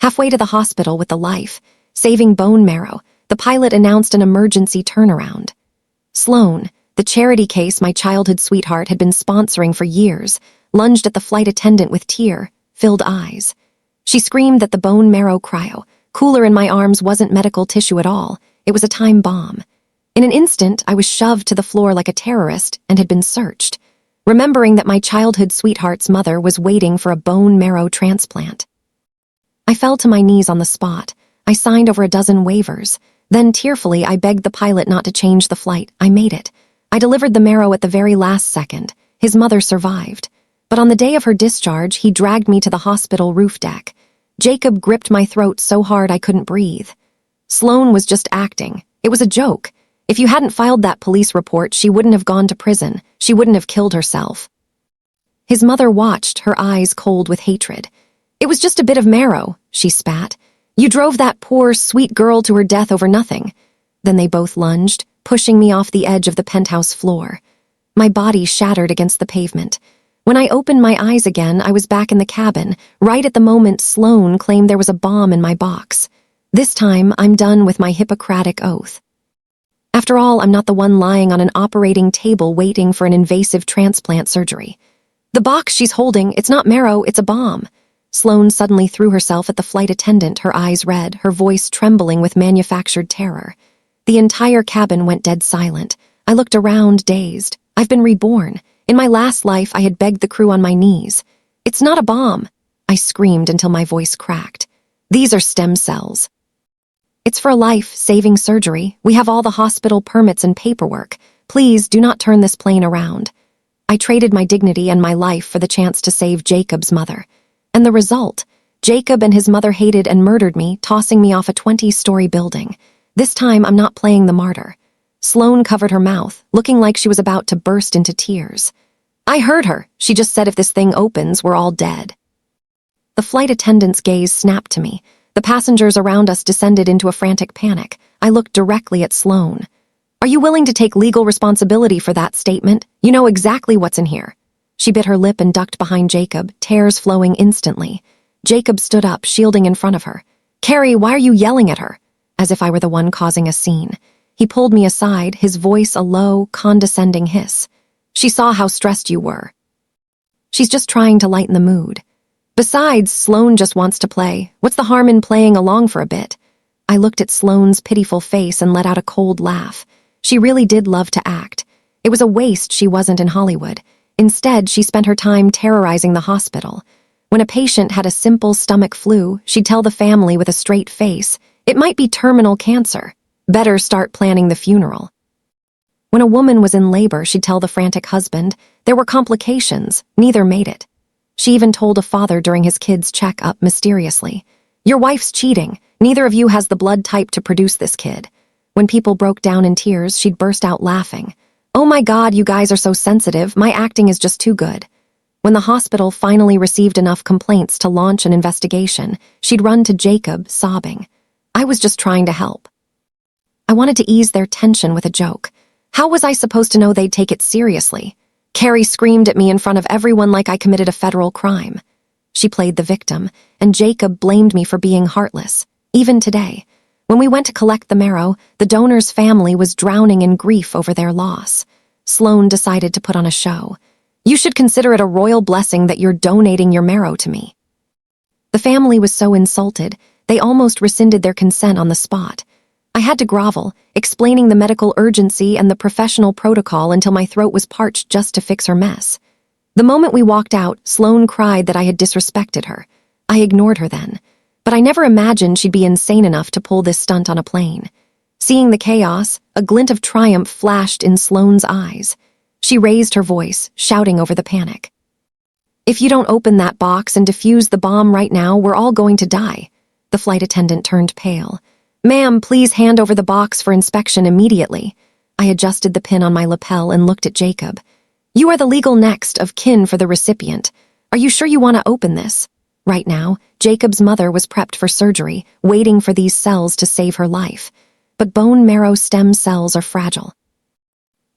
Halfway to the hospital with the life, saving bone marrow, the pilot announced an emergency turnaround. Sloane, the charity case my childhood sweetheart had been sponsoring for years, lunged at the flight attendant with tear-filled eyes. She screamed that the bone marrow cryo, cooler in my arms, wasn't medical tissue at all. It was a time bomb. In an instant, I was shoved to the floor like a terrorist and had been searched, remembering that my childhood sweetheart's mother was waiting for a bone marrow transplant. I fell to my knees on the spot. I signed over a dozen waivers. Then, tearfully, I begged the pilot not to change the flight. I made it. I delivered the marrow at the very last second. His mother survived. But on the day of her discharge, he dragged me to the hospital roof deck. Jacob gripped my throat so hard I couldn't breathe. Sloane was just acting. It was a joke. If you hadn't filed that police report, she wouldn't have gone to prison. She wouldn't have killed herself. His mother watched, her eyes cold with hatred. "It was just a bit of marrow," she spat. "You drove that poor, sweet girl to her death over nothing." Then they both lunged, pushing me off the edge of the penthouse floor. My body shattered against the pavement. When I opened my eyes again, I was back in the cabin, right at the moment Sloane claimed there was a bomb in my box. This time, I'm done with my Hippocratic oath. After all, I'm not the one lying on an operating table waiting for an invasive transplant surgery. "The box she's holding, it's not marrow, it's a bomb." Sloane suddenly threw herself at the flight attendant, her eyes red, her voice trembling with manufactured terror. The entire cabin went dead silent. I looked around, dazed. I've been reborn. In my last life, I had begged the crew on my knees. "It's not a bomb," I screamed until my voice cracked. "These are stem cells. It's for a life-saving surgery. We have all the hospital permits and paperwork. Please do not turn this plane around." I traded my dignity and my life for the chance to save Jacob's mother. And the result? Jacob and his mother hated and murdered me, tossing me off a 20-story building. This time, I'm not playing the martyr. Sloane covered her mouth, looking like she was about to burst into tears. "I heard her. She just said if this thing opens, we're all dead." The flight attendant's gaze snapped to me. The passengers around us descended into a frantic panic. I looked directly at Sloane. "Are you willing to take legal responsibility for that statement? You know exactly what's in here." She bit her lip and ducked behind Jacob, tears flowing instantly. Jacob stood up, shielding in front of her. "Carrie, why are you yelling at her?" As if I were the one causing a scene. He pulled me aside, his voice a low, condescending hiss. "She saw how stressed you were. She's just trying to lighten the mood. Besides, Sloane just wants to play. What's the harm in playing along for a bit?" I looked at Sloane's pitiful face and let out a cold laugh. She really did love to act. It was a waste she wasn't in Hollywood. Instead, she spent her time terrorizing the hospital. When a patient had a simple stomach flu, she'd tell the family with a straight face, "It might be terminal cancer. Better start planning the funeral." When a woman was in labor, she'd tell the frantic husband, "There were complications, neither made it." She even told a father during his kid's check-up mysteriously, "Your wife's cheating. Neither of you has the blood type to produce this kid." When people broke down in tears, she'd burst out laughing. "Oh my God, you guys are so sensitive. My acting is just too good." When the hospital finally received enough complaints to launch an investigation, she'd run to Jacob, sobbing. "I was just trying to help." I wanted to ease their tension with a joke. How was I supposed to know they'd take it seriously? Carrie screamed at me in front of everyone like I committed a federal crime. She played the victim, and Jacob blamed me for being heartless. Even today, when we went to collect the marrow, the donor's family was drowning in grief over their loss. Sloane decided to put on a show. "You should consider it a royal blessing that you're donating your marrow to me." The family was so insulted, they almost rescinded their consent on the spot. I had to grovel, explaining the medical urgency and the professional protocol until my throat was parched just to fix her mess. The moment we walked out, Sloane cried that I had disrespected her. I ignored her then, but I never imagined she'd be insane enough to pull this stunt on a plane. Seeing the chaos, a glint of triumph flashed in Sloane's eyes. She raised her voice, shouting over the panic. "If you don't open that box and defuse the bomb right now, we're all going to die." The flight attendant turned pale. "Ma'am, please hand over the box for inspection immediately." I adjusted the pin on my lapel and looked at Jacob. "You are the legal next of kin for the recipient. Are you sure you want to open this?" Right now, Jacob's mother was prepped for surgery, waiting for these cells to save her life. But bone marrow stem cells are fragile.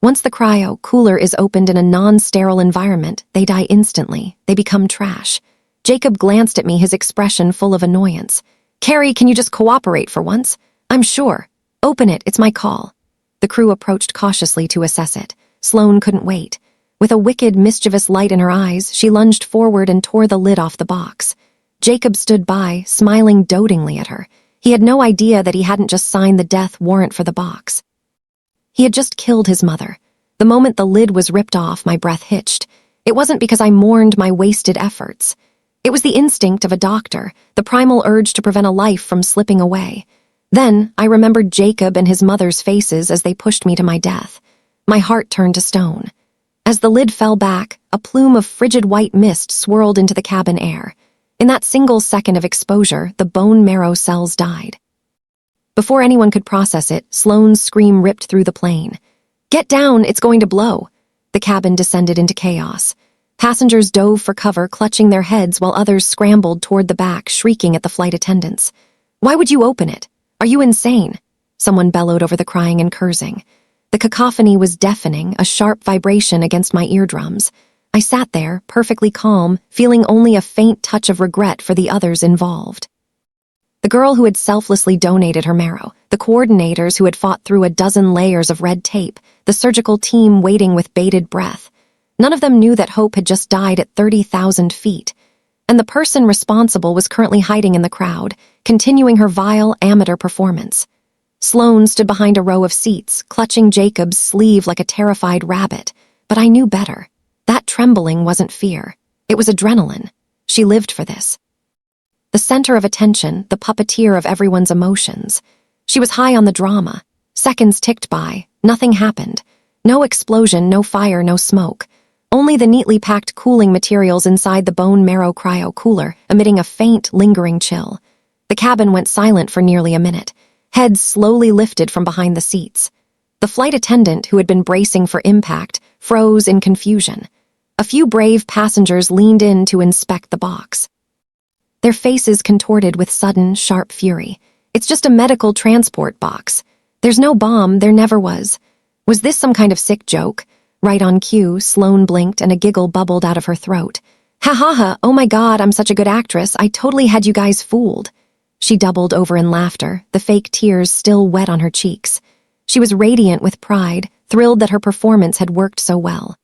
Once the cryo cooler is opened in a non-sterile environment, they die instantly. They become trash. Jacob glanced at me, his expression full of annoyance. Carrie, can you just cooperate for once? I'm sure. Open it, it's my call. The crew approached cautiously to assess it. Sloane couldn't wait. With a wicked, mischievous light in her eyes, she lunged forward and tore the lid off the box. Jacob stood by, smiling dotingly at her. He had no idea that he hadn't just signed the death warrant for the box. He had just killed his mother. The moment the lid was ripped off, my breath hitched. It wasn't because I mourned my wasted efforts. It was the instinct of a doctor, the primal urge to prevent a life from slipping away. Then I remembered Jacob and his mother's faces as they pushed me to my death. My heart turned to stone. As the lid fell back, a plume of frigid white mist swirled into the cabin air. In that single second of exposure, the bone marrow cells died. Before anyone could process it, Sloane's scream ripped through the plane. "Get down, it's going to blow." The cabin descended into chaos. Passengers dove for cover, clutching their heads while others scrambled toward the back, shrieking at the flight attendants. "Why would you open it? Are you insane?" Someone bellowed over the crying and cursing. The cacophony was deafening, a sharp vibration against my eardrums. I sat there, perfectly calm, feeling only a faint touch of regret for the others involved. The girl who had selflessly donated her marrow, the coordinators who had fought through a dozen layers of red tape, the surgical team waiting with bated breath. None of them knew that Hope had just died at 30,000 feet. And the person responsible was currently hiding in the crowd, continuing her vile amateur performance. Sloane stood behind a row of seats, clutching Jacob's sleeve like a terrified rabbit. But I knew better. That trembling wasn't fear. It was adrenaline. She lived for this. The center of attention, the puppeteer of everyone's emotions. She was high on the drama. Seconds ticked by. Nothing happened. No explosion, no fire, no smoke. Only the neatly packed cooling materials inside the Bone Marrow Cryo cooler, emitting a faint, lingering chill. The cabin went silent for nearly a minute. Heads slowly lifted from behind the seats. The flight attendant, who had been bracing for impact, froze in confusion. A few brave passengers leaned in to inspect the box. Their faces contorted with sudden, sharp fury. "It's just a medical transport box. There's no bomb, there never was." Was this some kind of sick joke? Right on cue, Sloane blinked and a giggle bubbled out of her throat. "Ha ha ha, oh my god, I'm such a good actress, I totally had you guys fooled." She doubled over in laughter, the fake tears still wet on her cheeks. She was radiant with pride, thrilled that her performance had worked so well.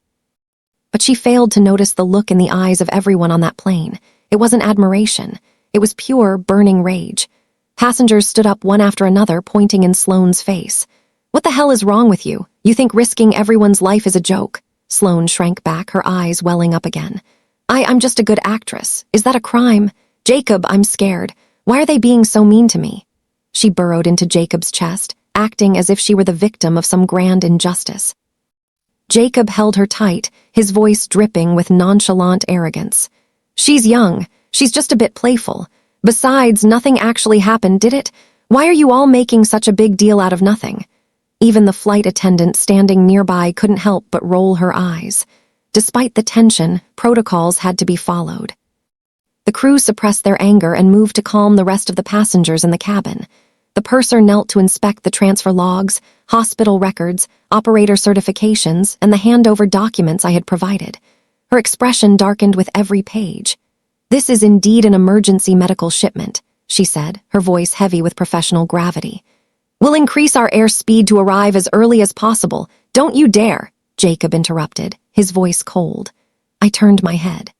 But she failed to notice the look in the eyes of everyone on that plane. It wasn't admiration. It was pure, burning rage. Passengers stood up one after another, pointing in Sloane's face. "What the hell is wrong with you? You think risking everyone's life is a joke?" Sloane shrank back, her eyes welling up again. I'm just a good actress. Is that a crime? Jacob, I'm scared. Why are they being so mean to me?" She burrowed into Jacob's chest, acting as if she were the victim of some grand injustice. Jacob held her tight, his voice dripping with nonchalant arrogance. "She's young. She's just a bit playful. Besides, nothing actually happened, did it? Why are you all making such a big deal out of nothing?" Even the flight attendant standing nearby couldn't help but roll her eyes. Despite the tension, protocols had to be followed. The crew suppressed their anger and moved to calm the rest of the passengers in the cabin. The purser knelt to inspect the transfer logs, hospital records, operator certifications, and the handover documents I had provided. Her expression darkened with every page. "This is indeed an emergency medical shipment," she said, her voice heavy with professional gravity. "We'll increase our airspeed to arrive as early as possible. Don't you dare," Jacob interrupted, his voice cold. I turned my head.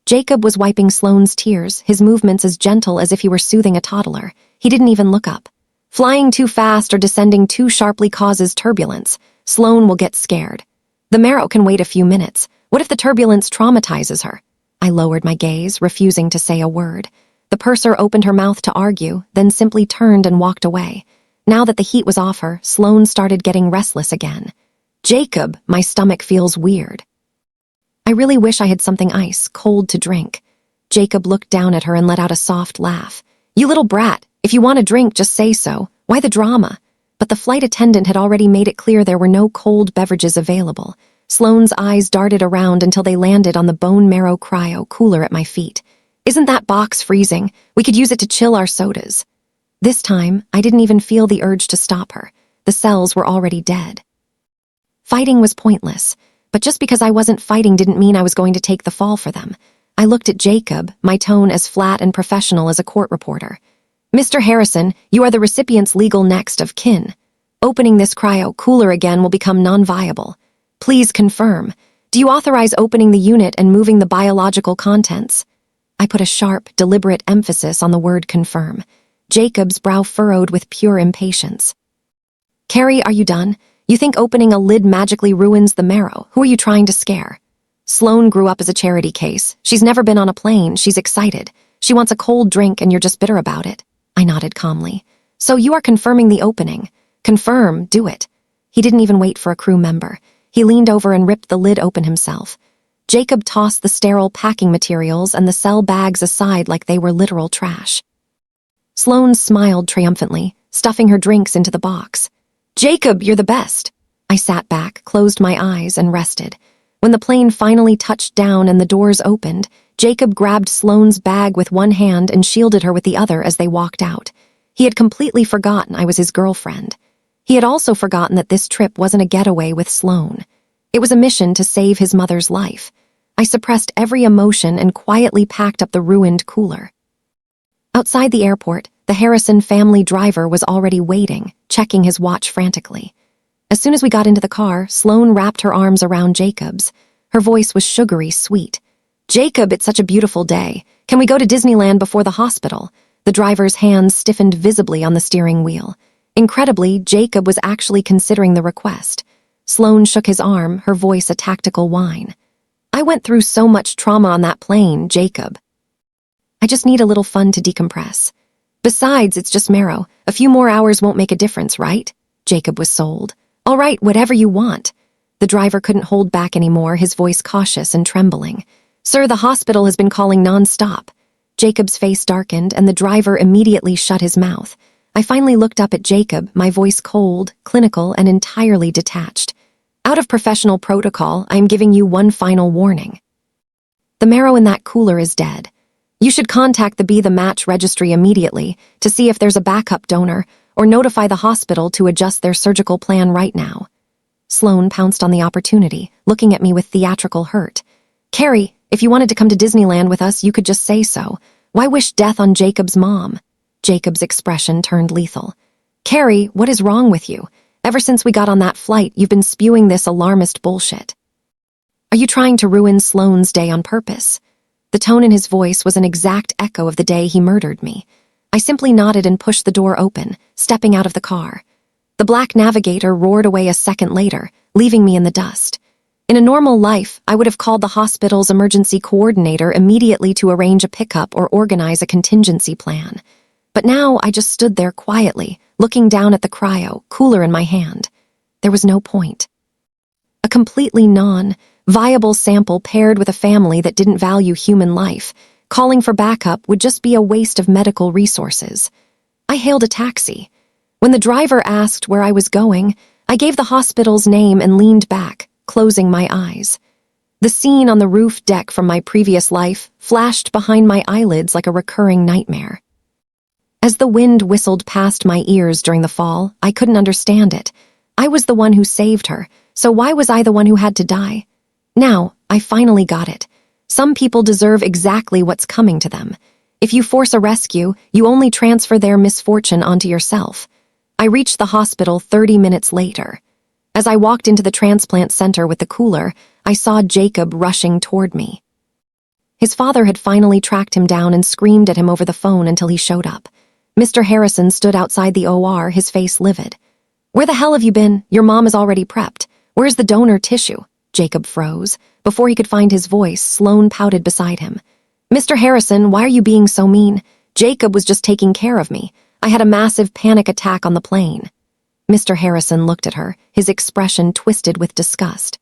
Jacob was wiping Sloane's tears, his movements as gentle as if he were soothing a toddler. He didn't even look up. "Flying too fast or descending too sharply causes turbulence. Sloane will get scared. The marrow can wait a few minutes. What if the turbulence traumatizes her?" I lowered my gaze, refusing to say a word. The purser opened her mouth to argue, then simply turned and walked away. Now that the heat was off her, Sloane started getting restless again. "Jacob, my stomach feels weird." I really wish I had something ice, cold to drink. Jacob looked down at her and let out a soft laugh. "You little brat, if you want a drink, just say so. Why the drama?" But the flight attendant had already made it clear there were no cold beverages available. Sloane's eyes darted around until they landed on the Bone Marrow Cryo cooler at my feet. "Isn't that box freezing? We could use it to chill our sodas." This time, I didn't even feel the urge to stop her. The cells were already dead. Fighting was pointless. But just because I wasn't fighting didn't mean I was going to take the fall for them. I looked at Jacob, my tone as flat and professional as a court reporter. Mr. Harrison, you are the recipient's legal next of kin. Opening this cryo cooler again will become non-viable. Please confirm. Do you authorize opening the unit and moving the biological contents? I put a sharp, deliberate emphasis on the word confirm. Jacob's brow furrowed with pure impatience. Carrie, are you done? You think opening a lid magically ruins the marrow? Who are you trying to scare? Sloane grew up as a charity case. She's never been on a plane. She's excited. She wants a cold drink and you're just bitter about it. I nodded calmly. So you are confirming the opening. Confirm, do it. He didn't even wait for a crew member. He leaned over and ripped the lid open himself. Jacob tossed the sterile packing materials and the cell bags aside like they were literal trash. Sloane smiled triumphantly, stuffing her drinks into the box. Jacob, you're the best. I sat back, closed my eyes, and rested. When the plane finally touched down and the doors opened, Jacob grabbed Sloane's bag with one hand and shielded her with the other as they walked out. He had completely forgotten I was his girlfriend. He had also forgotten that this trip wasn't a getaway with Sloane. It was a mission to save his mother's life. I suppressed every emotion and quietly packed up the ruined cooler. Outside the airport, the Harrison family driver was already waiting, checking his watch frantically. As soon as we got into the car, Sloane wrapped her arms around Jacob's. Her voice was sugary sweet. Jacob, it's such a beautiful day. Can we go to Disneyland before the hospital? The driver's hands stiffened visibly on the steering wheel. Incredibly, Jacob was actually considering the request. Sloane shook his arm, her voice a tactical whine. I went through so much trauma on that plane, Jacob. I just need a little fun to decompress. Besides, it's just marrow. A few more hours won't make a difference, right? Jacob was sold. All right, whatever you want. The driver couldn't hold back anymore, his voice cautious and trembling. Sir, the hospital has been calling non-stop. Jacob's face darkened, and the driver immediately shut his mouth. I finally looked up at Jacob, my voice cold, clinical, and entirely detached. Out of professional protocol, I am giving you one final warning. The marrow in that cooler is dead. You should contact the Be the Match registry immediately to see if there's a backup donor, or notify the hospital to adjust their surgical plan right now. Sloane pounced on the opportunity, looking at me with theatrical hurt. Carrie, if you wanted to come to Disneyland with us, you could just say so. Why wish death on Jacob's mom? Jacob's expression turned lethal. Carrie, what is wrong with you? Ever since we got on that flight, you've been spewing this alarmist bullshit. Are you trying to ruin Sloane's day on purpose? The tone in his voice was an exact echo of the day he murdered me. I simply nodded and pushed the door open, stepping out of the car. The black navigator roared away a second later, leaving me in the dust. In a normal life, I would have called the hospital's emergency coordinator immediately to arrange a pickup or organize a contingency plan. But now I just stood there quietly, looking down at the cryo, cooler in my hand. There was no point. A completely non-viable sample paired with a family that didn't value human life. Calling for backup would just be a waste of medical resources. I hailed a taxi. When the driver asked where I was going, I gave the hospital's name and leaned back, closing my eyes. The scene on the roof deck from my previous life flashed behind my eyelids like a recurring nightmare. As the wind whistled past my ears during the fall, I couldn't understand it. I was the one who saved her, so why was I the one who had to die? Now, I finally got it. Some people deserve exactly what's coming to them. If you force a rescue, you only transfer their misfortune onto yourself. I reached the hospital 30 minutes later. As I walked into the transplant center with the cooler, I saw Jacob rushing toward me. His father had finally tracked him down and screamed at him over the phone until he showed up. Mr. Harrison stood outside the OR, his face livid. Where the hell have you been? Your mom is already prepped. Where's the donor tissue? Jacob froze. Before he could find his voice, Sloane pouted beside him. Mr. Harrison, why are you being so mean? Jacob was just taking care of me. I had a massive panic attack on the plane. Mr. Harrison looked at her, his expression twisted with disgust.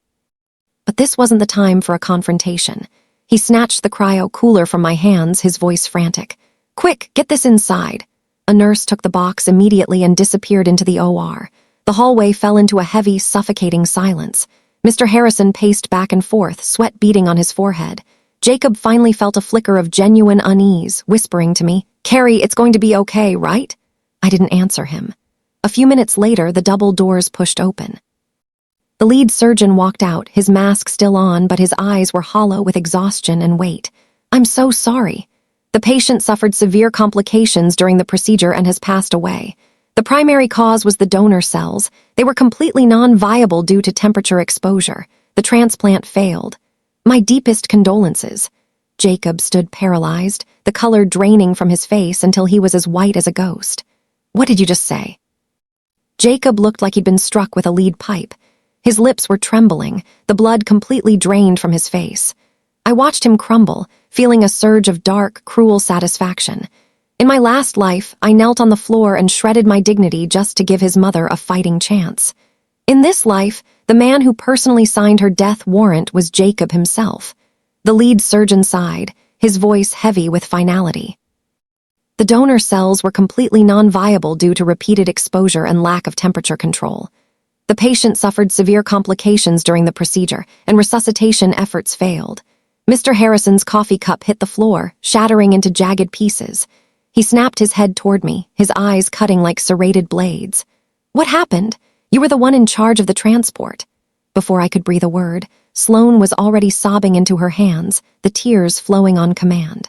But this wasn't the time for a confrontation. He snatched the cryo cooler from my hands, his voice frantic. Quick, get this inside. A nurse took the box immediately and disappeared into the OR. The hallway fell into a heavy, suffocating silence. Mr. Harrison paced back and forth, sweat beading on his forehead. Jacob finally felt a flicker of genuine unease, whispering to me, Carrie, it's going to be okay, right? I didn't answer him. A few minutes later, the double doors pushed open. The lead surgeon walked out, his mask still on, but his eyes were hollow with exhaustion and weight. I'm so sorry. The patient suffered severe complications during the procedure and has passed away. The primary cause was the donor cells. They were completely non-viable due to temperature exposure. The transplant failed. My deepest condolences. Jacob stood paralyzed, the color draining from his face until he was as white as a ghost. What did you just say? Jacob looked like he'd been struck with a lead pipe. His lips were trembling, the blood completely drained from his face. I watched him crumble, feeling a surge of dark, cruel satisfaction. In my last life, I knelt on the floor and shredded my dignity just to give his mother a fighting chance. In this life, the man who personally signed her death warrant was Jacob himself. The lead surgeon sighed, his voice heavy with finality. The donor cells were completely non-viable due to repeated exposure and lack of temperature control. The patient suffered severe complications during the procedure, and resuscitation efforts failed. Mr. Harrison's coffee cup hit the floor, shattering into jagged pieces. He snapped his head toward me, his eyes cutting like serrated blades. What happened? You were the one in charge of the transport. Before I could breathe a word, Sloane was already sobbing into her hands, the tears flowing on command.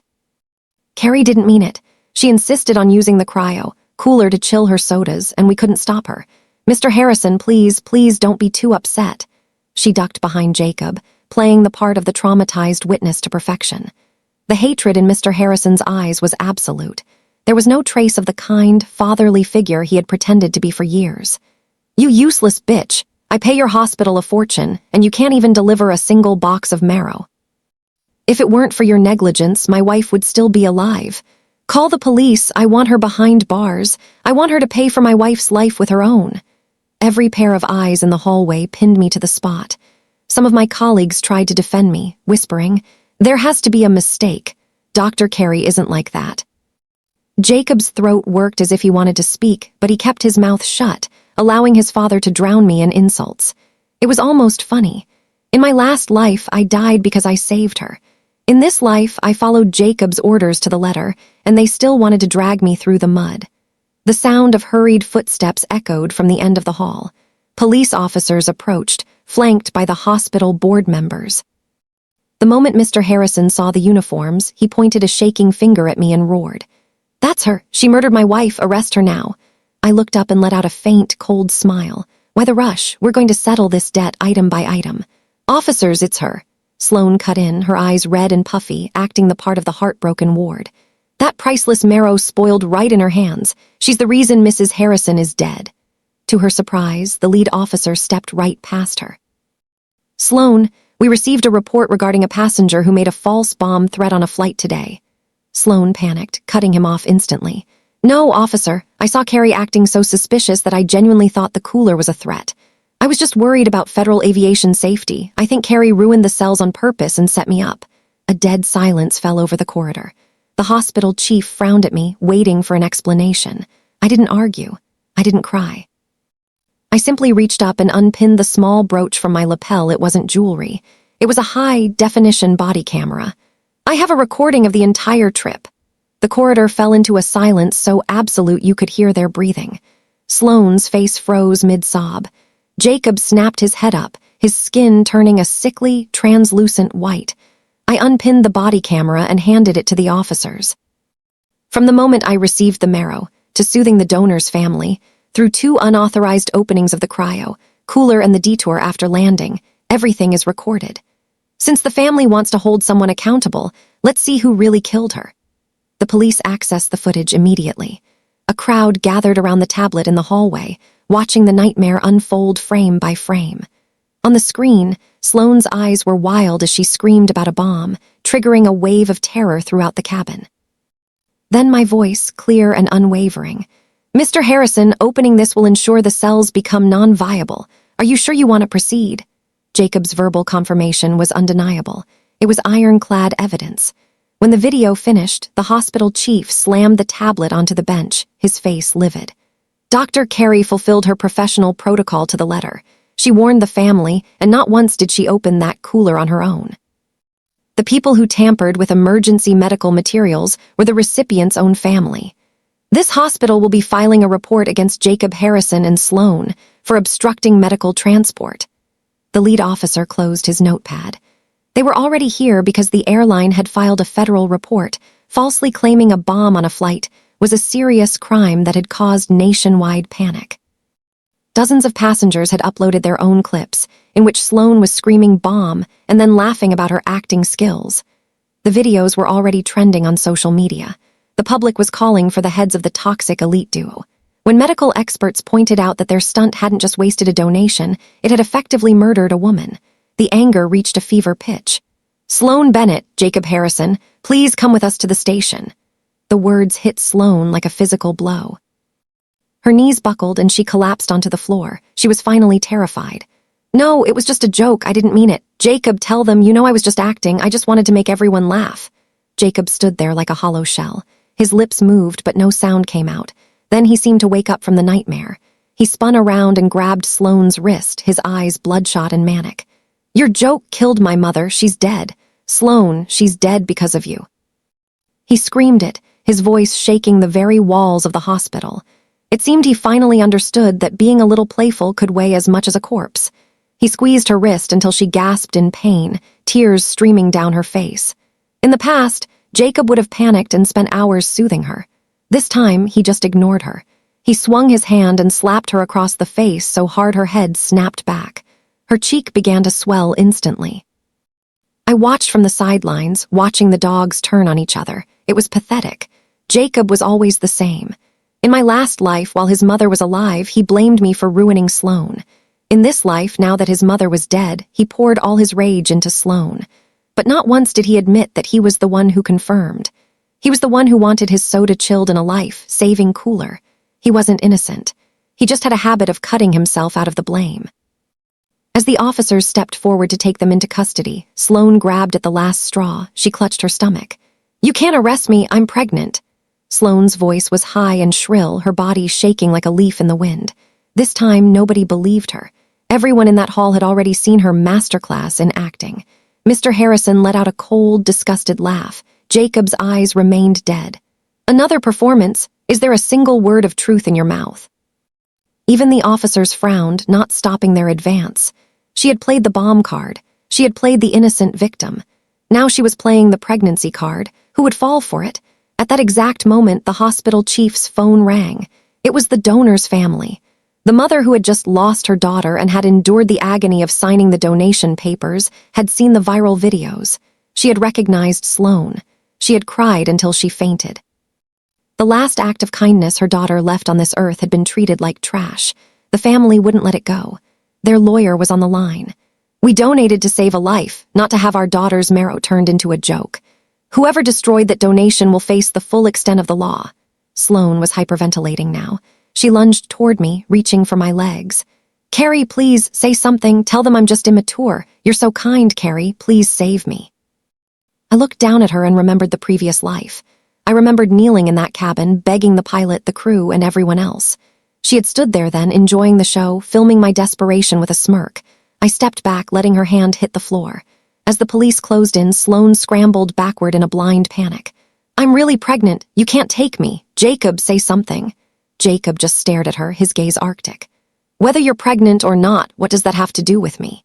Carrie didn't mean it. She insisted on using the cryo, cooler to chill her sodas, and we couldn't stop her. Mr. Harrison, please don't be too upset. She ducked behind Jacob, playing the part of the traumatized witness to perfection. The hatred in Mr. Harrison's eyes was absolute. There was no trace of the kind, fatherly figure he had pretended to be for years. You useless bitch. I pay your hospital a fortune, and you can't even deliver a single box of marrow. If it weren't for your negligence, my wife would still be alive. Call the police. I want her behind bars. I want her to pay for my wife's life with her own. Every pair of eyes in the hallway pinned me to the spot. Some of my colleagues tried to defend me, whispering, "There has to be a mistake. Dr. Carey isn't like that." Jacob's throat worked as if he wanted to speak, but he kept his mouth shut, allowing his father to drown me in insults. It was almost funny. In my last life, I died because I saved her. In this life, I followed Jacob's orders to the letter, and they still wanted to drag me through the mud. The sound of hurried footsteps echoed from the end of the hall. Police officers approached, flanked by the hospital board members. The moment Mr. Harrison saw the uniforms, he pointed a shaking finger at me and roared, "That's her. She murdered my wife. Arrest her now." I looked up and let out a faint, cold smile. "Why the rush? We're going to settle this debt item by item." "Officers, it's her." Sloane cut in, her eyes red and puffy, acting the part of the heartbroken ward. "That priceless marrow spoiled right in her hands. She's the reason Mrs. Harrison is dead." To her surprise, the lead officer stepped right past her. "Sloane, we received a report regarding a passenger who made a false bomb threat on a flight today." Sloane panicked, cutting him off instantly. "No, officer. I saw Carrie acting so suspicious that I genuinely thought the cooler was a threat. I was just worried about federal aviation safety. I think Carrie ruined the cells on purpose and set me up." A dead silence fell over the corridor. The hospital chief frowned at me, waiting for an explanation. I didn't argue. I didn't cry. I simply reached up and unpinned the small brooch from my lapel. It wasn't jewelry. It was a high-definition body camera. "I have a recording of the entire trip." The corridor fell into a silence so absolute you could hear their breathing. Sloane's face froze mid-sob. Jacob snapped his head up, his skin turning a sickly, translucent white. I unpinned the body camera and handed it to the officers. From the moment I received the marrow, to soothing the donor's family, through 2 unauthorized openings of the cryo, cooler and the detour after landing, everything is recorded. Since the family wants to hold someone accountable, let's see who really killed her. The police accessed the footage immediately. A crowd gathered around the tablet in the hallway, watching the nightmare unfold frame by frame. On the screen, Sloane's eyes were wild as she screamed about a bomb, triggering a wave of terror throughout the cabin. Then my voice, clear and unwavering. "Mr. Harrison, opening this will ensure the cells become non-viable. Are you sure you want to proceed?" Jacob's verbal confirmation was undeniable. It was ironclad evidence. When the video finished, the hospital chief slammed the tablet onto the bench, his face livid. Dr. Carey fulfilled her professional protocol to the letter. She warned the family, and not once did she open that cooler on her own. The people who tampered with emergency medical materials were the recipient's own family. This hospital will be filing a report against Jacob Harrison and Sloane for obstructing medical transport. The lead officer closed his notepad. They were already here because the airline had filed a federal report, falsely claiming a bomb on a flight was a serious crime that had caused nationwide panic. Dozens of passengers had uploaded their own clips, in which Sloane was screaming bomb and then laughing about her acting skills. The videos were already trending on social media. The public was calling for the heads of the toxic elite duo. When medical experts pointed out that their stunt hadn't just wasted a donation, it had effectively murdered a woman, the anger reached a fever pitch. "Sloane Bennett, Jacob Harrison, please come with us to the station." The words hit Sloane like a physical blow. Her knees buckled and she collapsed onto the floor. She was finally terrified. "No, it was just a joke. I didn't mean it. Jacob, tell them, I was just acting. I just wanted to make everyone laugh." Jacob stood there like a hollow shell. His lips moved, but no sound came out. Then he seemed to wake up from the nightmare. He spun around and grabbed Sloane's wrist, his eyes bloodshot and manic. "Your joke killed my mother. She's dead. Sloane, she's dead because of you." He screamed it, his voice shaking the very walls of the hospital. It seemed he finally understood that being a little playful could weigh as much as a corpse. He squeezed her wrist until she gasped in pain, tears streaming down her face. In the past, Jacob would have panicked and spent hours soothing her. This time, he just ignored her. He swung his hand and slapped her across the face so hard her head snapped back. Her cheek began to swell instantly. I watched from the sidelines, watching the dogs turn on each other. It was pathetic. Jacob was always the same. In my last life, while his mother was alive, he blamed me for ruining Sloane. In this life, now that his mother was dead, he poured all his rage into Sloane. But not once did he admit that he was the one who confirmed. He was the one who wanted his soda chilled in a life, saving cooler. He wasn't innocent. He just had a habit of cutting himself out of the blame. As the officers stepped forward to take them into custody, Sloane grabbed at the last straw. She clutched her stomach. "You can't arrest me, I'm pregnant." Sloane's voice was high and shrill, her body shaking like a leaf in the wind. This time, nobody believed her. Everyone in that hall had already seen her masterclass in acting. Mr. Harrison let out a cold, disgusted laugh. Jacob's eyes remained dead. "Another performance? Is there a single word of truth in your mouth?" Even the officers frowned, not stopping their advance. She had played the bomb card. She had played the innocent victim. Now she was playing the pregnancy card. Who would fall for it? At that exact moment, the hospital chief's phone rang. It was the donor's family. The mother who had just lost her daughter and had endured the agony of signing the donation papers had seen the viral videos. She had recognized Sloane. She had cried until she fainted. The last act of kindness her daughter left on this earth had been treated like trash. The family wouldn't let it go. Their lawyer was on the line. "We donated to save a life, not to have our daughter's marrow turned into a joke. Whoever destroyed that donation will face the full extent of the law." Sloane was hyperventilating now. She lunged toward me, reaching for my legs. "Carrie, please, say something. Tell them I'm just immature. You're so kind, Carrie. Please save me." I looked down at her and remembered the previous life. I remembered kneeling in that cabin, begging the pilot, the crew, and everyone else. She had stood there then, enjoying the show, filming my desperation with a smirk. I stepped back, letting her hand hit the floor. As the police closed in, Sloane scrambled backward in a blind panic. "I'm really pregnant. You can't take me. Jacob, say something." Jacob just stared at her, his gaze arctic. "Whether you're pregnant or not, what does that have to do with me?"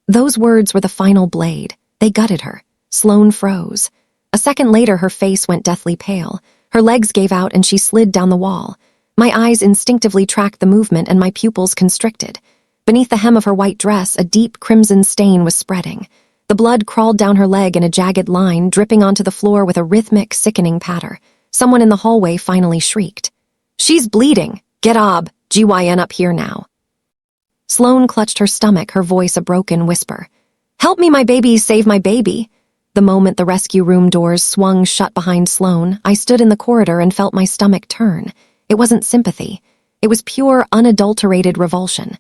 Those words were the final blade. They gutted her. Sloane froze. A second later, her face went deathly pale. Her legs gave out and she slid down the wall. My eyes instinctively tracked the movement and my pupils constricted. Beneath the hem of her white dress, a deep crimson stain was spreading. The blood crawled down her leg in a jagged line, dripping onto the floor with a rhythmic, sickening patter. Someone in the hallway finally shrieked. "She's bleeding! Get GYN up here now." Sloane clutched her stomach, her voice a broken whisper. "Help me, my baby, save my baby." The moment the rescue room doors swung shut behind Sloane, I stood in the corridor and felt my stomach turn. It wasn't sympathy. It was pure, unadulterated revulsion.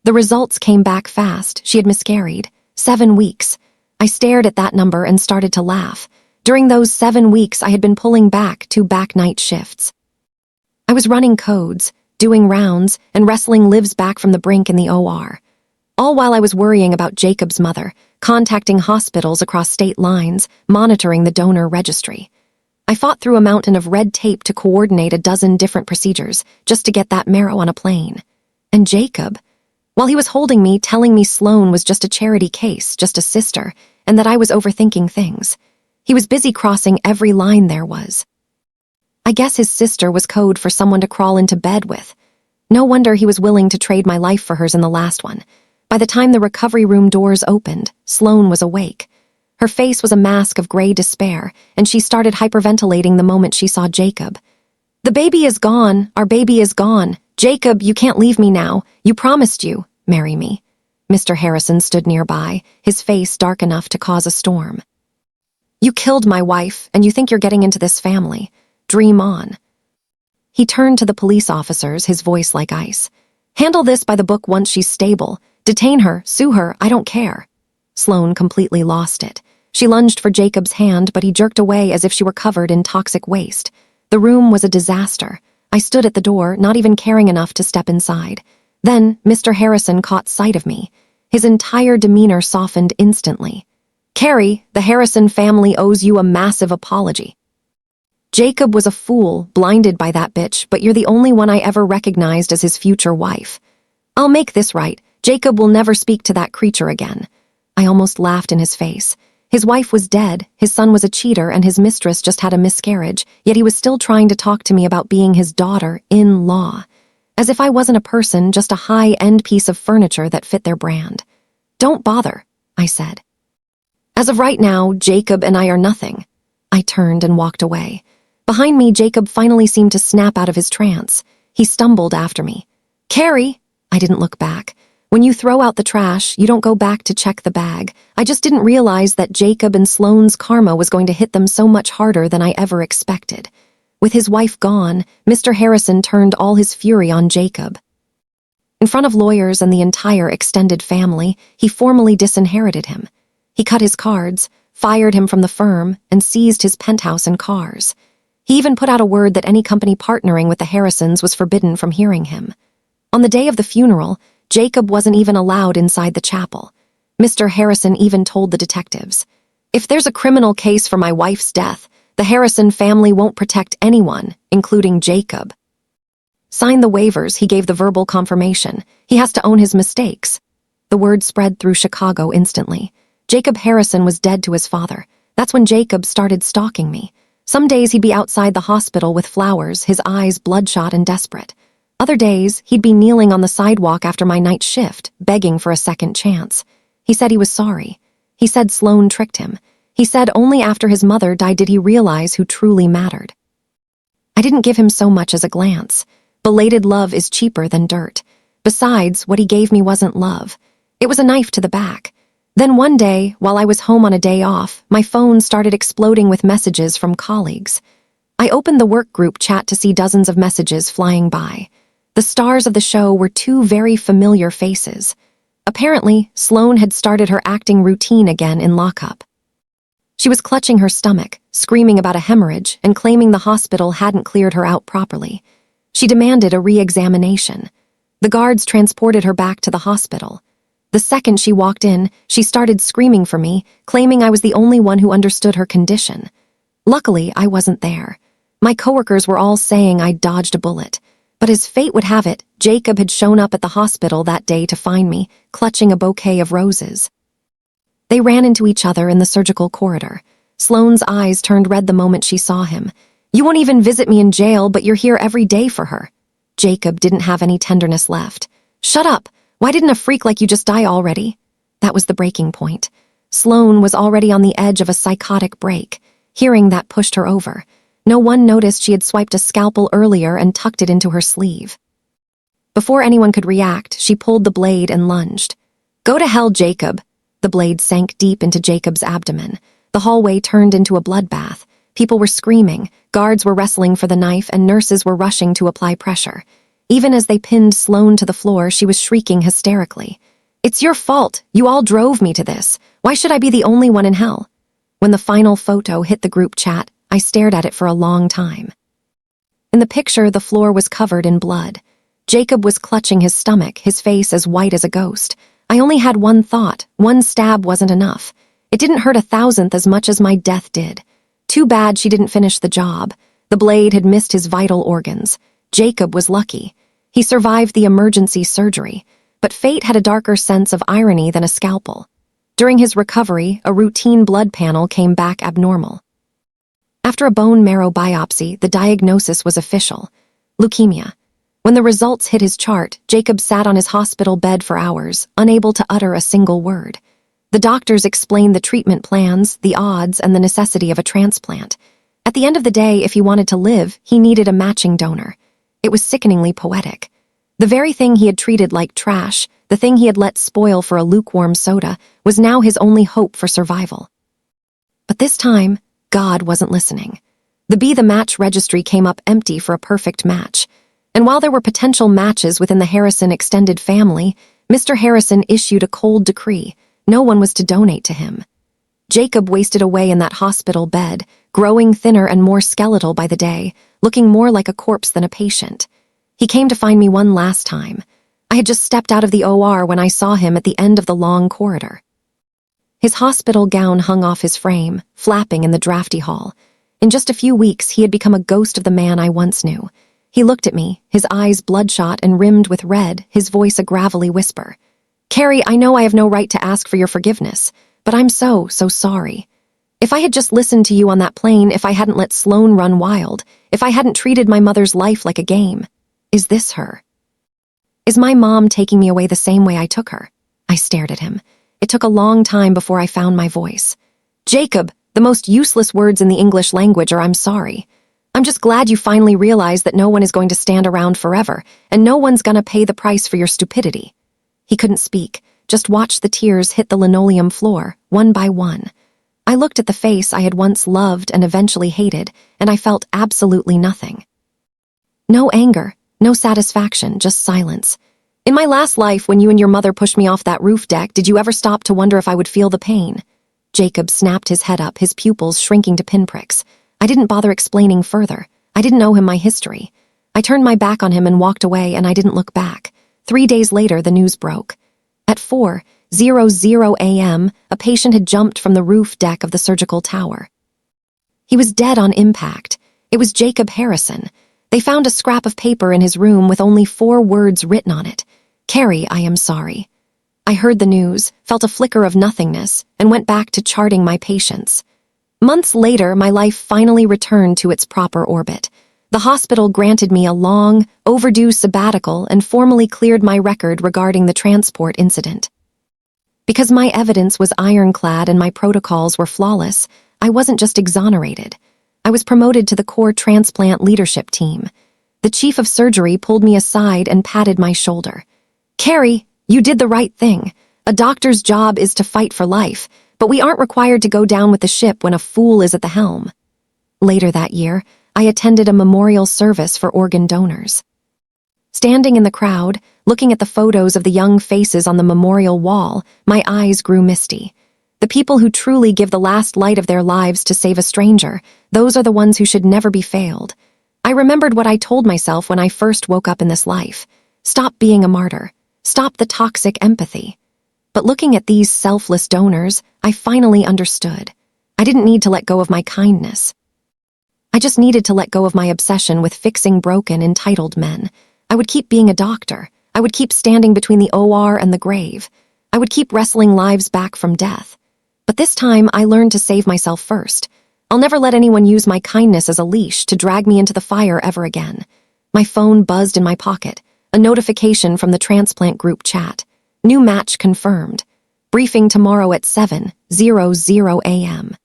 The results came back fast. She had miscarried. 7 weeks. I stared at that number and started to laugh. During those 7 weeks, I had been pulling back 2 night shifts. I was running codes, doing rounds, and wrestling Livs back from the brink in the OR. All while I was worrying about Jacob's mother, contacting hospitals across state lines, monitoring the donor registry. I fought through a mountain of red tape to coordinate a dozen different procedures just to get that marrow on a plane. And Jacob, while he was holding me, telling me Sloane was just a charity case, just a sister, and that I was overthinking things. He was busy crossing every line there was. I guess his sister was code for someone to crawl into bed with. No wonder he was willing to trade my life for hers in the last one. By the time the recovery room doors opened, Sloane was awake. Her face was a mask of gray despair, and she started hyperventilating the moment she saw Jacob. "The baby is gone. Our baby is gone. Jacob, you can't leave me now. You promised you. Marry me." Mr. Harrison stood nearby, his face dark enough to cause a storm. "You killed my wife, and you think you're getting into this family. Dream on." He turned to the police officers, his voice like ice. "Handle this by the book once she's stable. Detain her, sue her, I don't care." Sloane completely lost it. She lunged for Jacob's hand, but he jerked away as if she were covered in toxic waste. The room was a disaster. I stood at the door, not even caring enough to step inside. Then Mr. Harrison caught sight of me. His entire demeanor softened instantly. "Carrie, the Harrison family owes you a massive apology. Jacob was a fool, blinded by that bitch, but you're the only one I ever recognized as his future wife. I'll make this right. Jacob will never speak to that creature again." I almost laughed in his face. His wife was dead, his son was a cheater, and his mistress just had a miscarriage, yet he was still trying to talk to me about being his daughter-in-law. As if I wasn't a person, just a high-end piece of furniture that fit their brand. "Don't bother," I said. "As of right now, Jacob and I are nothing." I turned and walked away. Behind me, Jacob finally seemed to snap out of his trance. He stumbled after me. "Carrie!" I didn't look back. When you throw out the trash, you don't go back to check the bag. I just didn't realize that Jacob and Sloane's karma was going to hit them so much harder than I ever expected. With his wife gone, Mr. Harrison turned all his fury on Jacob. In front of lawyers and the entire extended family, he formally disinherited him. He cut his cards, fired him from the firm, and seized his penthouse and cars. He even put out a word that any company partnering with the Harrisons was forbidden from hearing him. On the day of the funeral, Jacob wasn't even allowed inside the chapel. Mr. Harrison even told the detectives, "If there's a criminal case for my wife's death, the Harrison family won't protect anyone, including Jacob." Sign the waivers, he gave the verbal confirmation. He has to own his mistakes. The word spread through Chicago instantly. Jacob Harrison was dead to his father. That's when Jacob started stalking me. Some days he'd be outside the hospital with flowers, his eyes bloodshot and desperate. Other days, he'd be kneeling on the sidewalk after my night shift, begging for a second chance. He said he was sorry. He said Sloane tricked him. He said only after his mother died did he realize who truly mattered. I didn't give him so much as a glance. Belated love is cheaper than dirt. Besides, what he gave me wasn't love. It was a knife to the back. Then one day, while I was home on a day off, my phone started exploding with messages from colleagues. I opened the work group chat to see dozens of messages flying by. The stars of the show were two very familiar faces. Apparently, Sloane had started her acting routine again in lockup. She was clutching her stomach, screaming about a hemorrhage, and claiming the hospital hadn't cleared her out properly. She demanded a re-examination. The guards transported her back to the hospital. The second she walked in, she started screaming for me, claiming I was the only one who understood her condition. Luckily, I wasn't there. My coworkers were all saying I'd dodged a bullet. But as fate would have it, Jacob had shown up at the hospital that day to find me, clutching a bouquet of roses. They ran into each other in the surgical corridor. Sloane's eyes turned red the moment she saw him. "You won't even visit me in jail, but you're here every day for her." Jacob didn't have any tenderness left. "Shut up! Why didn't a freak like you just die already?" That was the breaking point. Sloane was already on the edge of a psychotic break. Hearing that pushed her over. No one noticed she had swiped a scalpel earlier and tucked it into her sleeve. Before anyone could react, she pulled the blade and lunged. "Go to hell, Jacob." The blade sank deep into Jacob's abdomen. The hallway turned into a bloodbath. People were screaming, guards were wrestling for the knife, and nurses were rushing to apply pressure. Even as they pinned Sloane to the floor, she was shrieking hysterically. "It's your fault. You all drove me to this. Why should I be the only one in hell?" When the final photo hit the group chat, I stared at it for a long time. In the picture, the floor was covered in blood. Jacob was clutching his stomach, his face as white as a ghost. I only had one thought. One stab wasn't enough. It didn't hurt 1,000th as much as my death did. Too bad she didn't finish the job. The blade had missed his vital organs. Jacob was lucky. He survived the emergency surgery. But fate had a darker sense of irony than a scalpel. During his recovery, a routine blood panel came back abnormal. After a bone marrow biopsy, the diagnosis was official: leukemia. When the results hit his chart, Jacob sat on his hospital bed for hours, unable to utter a single word. The doctors explained the treatment plans, the odds, and the necessity of a transplant. At the end of the day, if he wanted to live, he needed a matching donor. It was sickeningly poetic. The very thing he had treated like trash, the thing he had let spoil for a lukewarm soda, was now his only hope for survival. But this time, God wasn't listening. The Be the Match registry came up empty for a perfect match. And while there were potential matches within the Harrison extended family, Mr. Harrison issued a cold decree: no one was to donate to him. Jacob wasted away in that hospital bed, growing thinner and more skeletal by the day, looking more like a corpse than a patient. He came to find me one last time. I had just stepped out of the OR when I saw him at the end of the long corridor. His hospital gown hung off his frame, flapping in the drafty hall. In just a few weeks, he had become a ghost of the man I once knew. He looked at me, his eyes bloodshot and rimmed with red, his voice a gravelly whisper. "Carrie, I know I have no right to ask for your forgiveness, but I'm so sorry. If I had just listened to you on that plane, if I hadn't let Sloan run wild, if I hadn't treated my mother's life like a game. Is this her? Is my mom taking me away the same way I took her?" I stared at him. It took a long time before I found my voice. "Jacob, the most useless words in the English language are 'I'm sorry.' I'm just glad you finally realized that no one is going to stand around forever, and no one's gonna pay the price for your stupidity." He couldn't speak, just watched the tears hit the linoleum floor, one by one. I looked at the face I had once loved and eventually hated, and I felt absolutely nothing. No anger, no satisfaction, just silence. "In my last life, when you and your mother pushed me off that roof deck, did you ever stop to wonder if I would feel the pain?" Jacob snapped his head up, his pupils shrinking to pinpricks. I didn't bother explaining further. I didn't owe him my history. I turned my back on him and walked away, and I didn't look back. 3 days later, the news broke. At 4:00 a.m., a patient had jumped from the roof deck of the surgical tower. He was dead on impact. It was Jacob Harrison. They found a scrap of paper in his room with only 4 words written on it: "Carrie, I am sorry." I heard the news, felt a flicker of nothingness, and went back to charting my patients. Months later, my life finally returned to its proper orbit. The hospital granted me a long, overdue sabbatical and formally cleared my record regarding the transport incident. Because my evidence was ironclad and my protocols were flawless, I wasn't just exonerated. I was promoted to the core transplant leadership team. The chief of surgery pulled me aside and patted my shoulder. "Carrie, you did the right thing. A doctor's job is to fight for life, but we aren't required to go down with the ship when a fool is at the helm." Later that year, I attended a memorial service for organ donors. Standing in the crowd, looking at the photos of the young faces on the memorial wall, my eyes grew misty. The people who truly give the last light of their lives to save a stranger, those are the ones who should never be failed. I remembered what I told myself when I first woke up in this life. Stop being a martyr. Stop the toxic empathy. But looking at these selfless donors, I finally understood. I didn't need to let go of my kindness. I just needed to let go of my obsession with fixing broken, entitled men. I would keep being a doctor. I would keep standing between the OR and the grave. I would keep wrestling lives back from death. But this time, I learned to save myself first. I'll never let anyone use my kindness as a leash to drag me into the fire ever again. My phone buzzed in my pocket, a notification from the transplant group chat. New match confirmed. Briefing tomorrow at 7:00 a.m.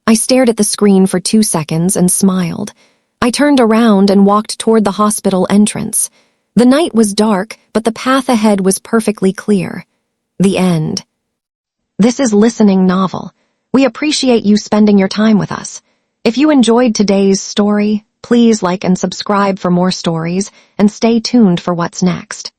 I stared at the screen for 2 seconds and smiled. I turned around and walked toward the hospital entrance. The night was dark, but the path ahead was perfectly clear. The end. This is Listening Novel. We appreciate you spending your time with us. If you enjoyed today's story, please like and subscribe for more stories, and stay tuned for what's next.